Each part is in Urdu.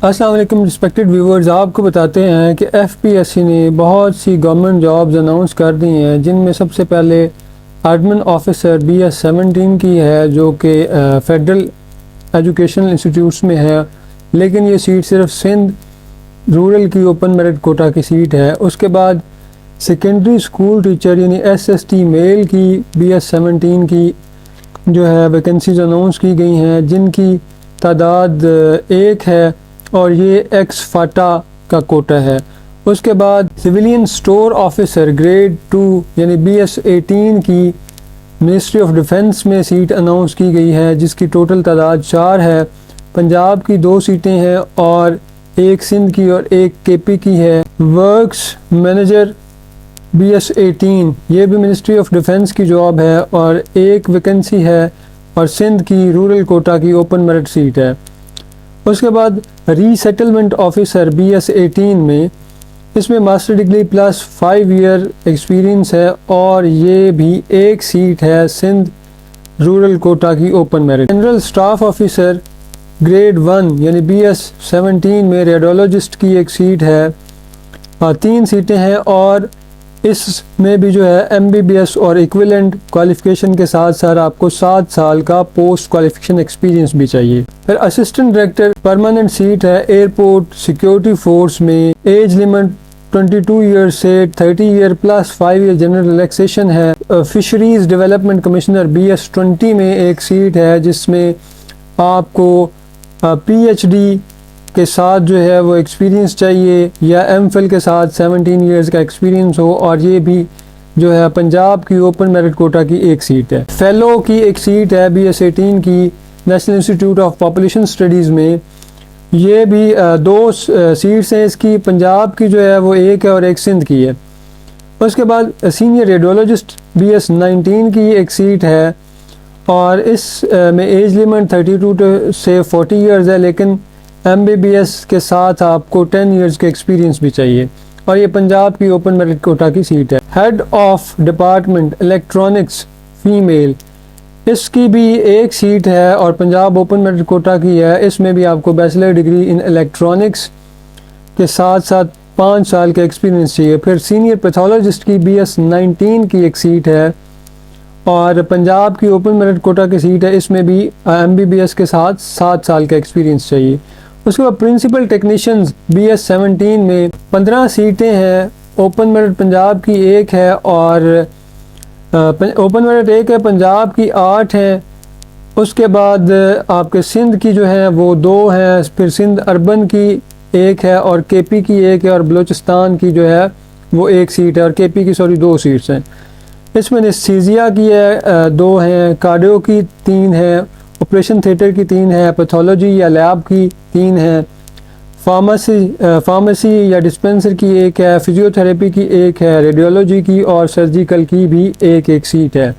السلام علیکم رسپیکٹڈ ویورز، آپ کو بتاتے ہیں کہ ایف پی ایس سی نے بہت سی گورنمنٹ جابز اناؤنس کر دی ہیں، جن میں سب سے پہلے ایڈمن آفیسر BS17 کی ہے، جو کہ فیڈرل ایجوکیشنل انسٹیٹیوٹس میں ہے، لیکن یہ سیٹ صرف سندھ رورل کی اوپن میرٹ کوٹا کی سیٹ ہے۔ اس کے بعد سیکنڈری اسکول ٹیچر یعنی SST میل کی BS17 کی جو ہے ویکنسیز اناؤنس کی گئی ہیں، جن کی تعداد 1 ہے اور یہ ایکس فاٹا کا کوٹا ہے۔ اس کے بعد سویلین سٹور آفیسر گریڈ 2 یعنی BS18 کی منسٹری آف ڈیفنس میں سیٹ اناؤنس کی گئی ہے، جس کی ٹوٹل تعداد 4 ہے۔ پنجاب کی 2 سیٹیں ہیں اور 1 سندھ کی اور 1 KP کی ہے۔ ورکس مینیجر BS18 یہ بھی منسٹری آف ڈیفنس کی جاب ہے اور 1 ویکنسی ہے اور سندھ کی رورل کوٹا کی اوپن میرٹ سیٹ ہے۔ اس کے بعد ری سیٹلمنٹ آفیسر BS18 میں اس میں master degree plus 5 year experience ہے اور یہ بھی 1 سیٹ ہے سندھ رورل کوٹا کی open merit. General staff officer grade 1 یعنی BS17 میں ریڈیولوجسٹ کی 1 سیٹ ہے، 3 سیٹیں ہیں اور اس میں بھی جو ہے MBBS اور ایکویلنٹ کوالیفیکیشن کے ساتھ ساتھ آپ کو 7 سال کا پوسٹ کوالیفیکیشن ایکسپیرینس بھی چاہیے۔ پھر اسسٹنٹ ڈائریکٹر پرماننٹ سیٹ ہے ایئرپورٹ سیکیورٹی فورس میں، ایج لمٹ 22 ایئر سے 30 year plus 5 year general relaxation ہے۔ فشریز ڈیولپمنٹ کمشنر BS20 میں 1 سیٹ ہے، جس میں آپ کو PhD کے ساتھ جو ہے وہ ایکسپیرینس چاہیے یا MPhil کے ساتھ 17 ایئرز کا ایکسپیرینس ہو، اور یہ بھی جو ہے پنجاب کی اوپن میرٹ کوٹا کی 1 سیٹ ہے۔ فیلو کی 1 سیٹ ہے BS18 کی national institute of population studies میں، یہ بھی 2 سیٹس ہیں اس کی، پنجاب کی جو ہے وہ 1 ہے اور 1 سندھ کی ہے۔ اس کے بعد سینئر ریڈیولوجسٹ BS19 کی 1 سیٹ ہے اور اس میں ایج لمٹ 32 سے 40 ایئرز ہے، لیکن MBBS کے ساتھ آپ کو 10 ایئرز کے ایکسپیرینس بھی چاہیے، اور یہ پنجاب کی اوپن میرٹ کوٹا کی سیٹ ہے۔ Head of department electronics female, اس کی بھی 1 سیٹ ہے اور پنجاب اوپن میرٹ کوٹا کی ہے۔ اس میں بھی آپ کو بیچلر ڈگری ان الیکٹرانکس کے ساتھ ساتھ 5 سال کا ایکسپیرینس چاہیے۔ پھر سینئر پیتھولوجسٹ کی BS19 کی 1 سیٹ ہے اور پنجاب کی اوپن میرٹ کوٹا کی سیٹ ہے، اس میں بھی MBBS کے ساتھ 7 سال کا ایکسپیرینس چاہیے۔ اس کے بعد پرنسپل ٹیکنیشینز BS17 میں 15 سیٹیں ہیں، اوپن میرٹ پنجاب کی 1 ہے اور اوپن میرٹ 1 ہے، پنجاب کی 8 ہیں۔ اس کے بعد آپ کے سندھ کی جو ہے وہ 2 ہیں، پھر سندھ اربن کی 1 ہے اور KP کی 1 ہے، اور بلوچستان کی جو ہے وہ 1 سیٹ ہے اور KP کی 2 سیٹس ہیں۔ اس میں انستھیزیا کی ہے 2 ہیں، کارڈیو کی 3 ہیں، آپریشن تھیٹر کی 3 ہے، پیتھولوجی یا لیب کی 3 ہے، فارمیسی یا ڈسپینسر کی 1 ہے، فزیوتھراپی کی 1 ہے، ریڈیولوجی کی اور سرجیکل کی بھی 1 سیٹ ہے۔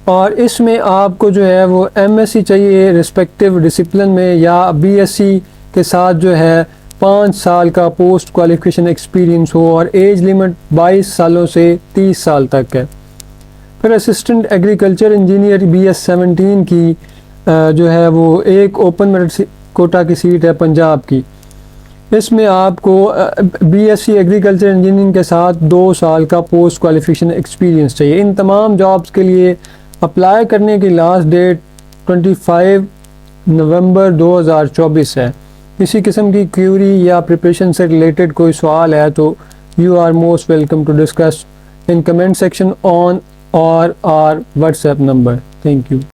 اور اس میں آپ کو جو ہے وہ MSc چاہیے رسپیکٹیو ڈسپلن میں، یا BSc کے ساتھ جو ہے 5 سال کا پوسٹ کوالیفیکیشن ایکسپیرینس ہو، اور ایج لمٹ 22 سالوں سے 30 سال تک ہے۔ پھر اسسٹنٹ ایگریکلچر انجینئر BS17 کی جو ہے وہ 1 اوپن میرٹ کوٹا کی سیٹ ہے پنجاب کی۔ اس میں آپ کو BSc ایگریکلچر انجینئرنگ کے ساتھ 2 سال کا پوسٹ کوالیفیکیشن ایکسپیرینس چاہیے۔ ان تمام جابز کے لیے اپلائی کرنے کی لاسٹ ڈیٹ 25 نومبر 2024 ہے۔ کسی قسم کی کیوری یا پریپریشن سے ریلیٹڈ کوئی سوال ہے تو you are most welcome to discuss in comment section on اور or WhatsApp number. Thank you.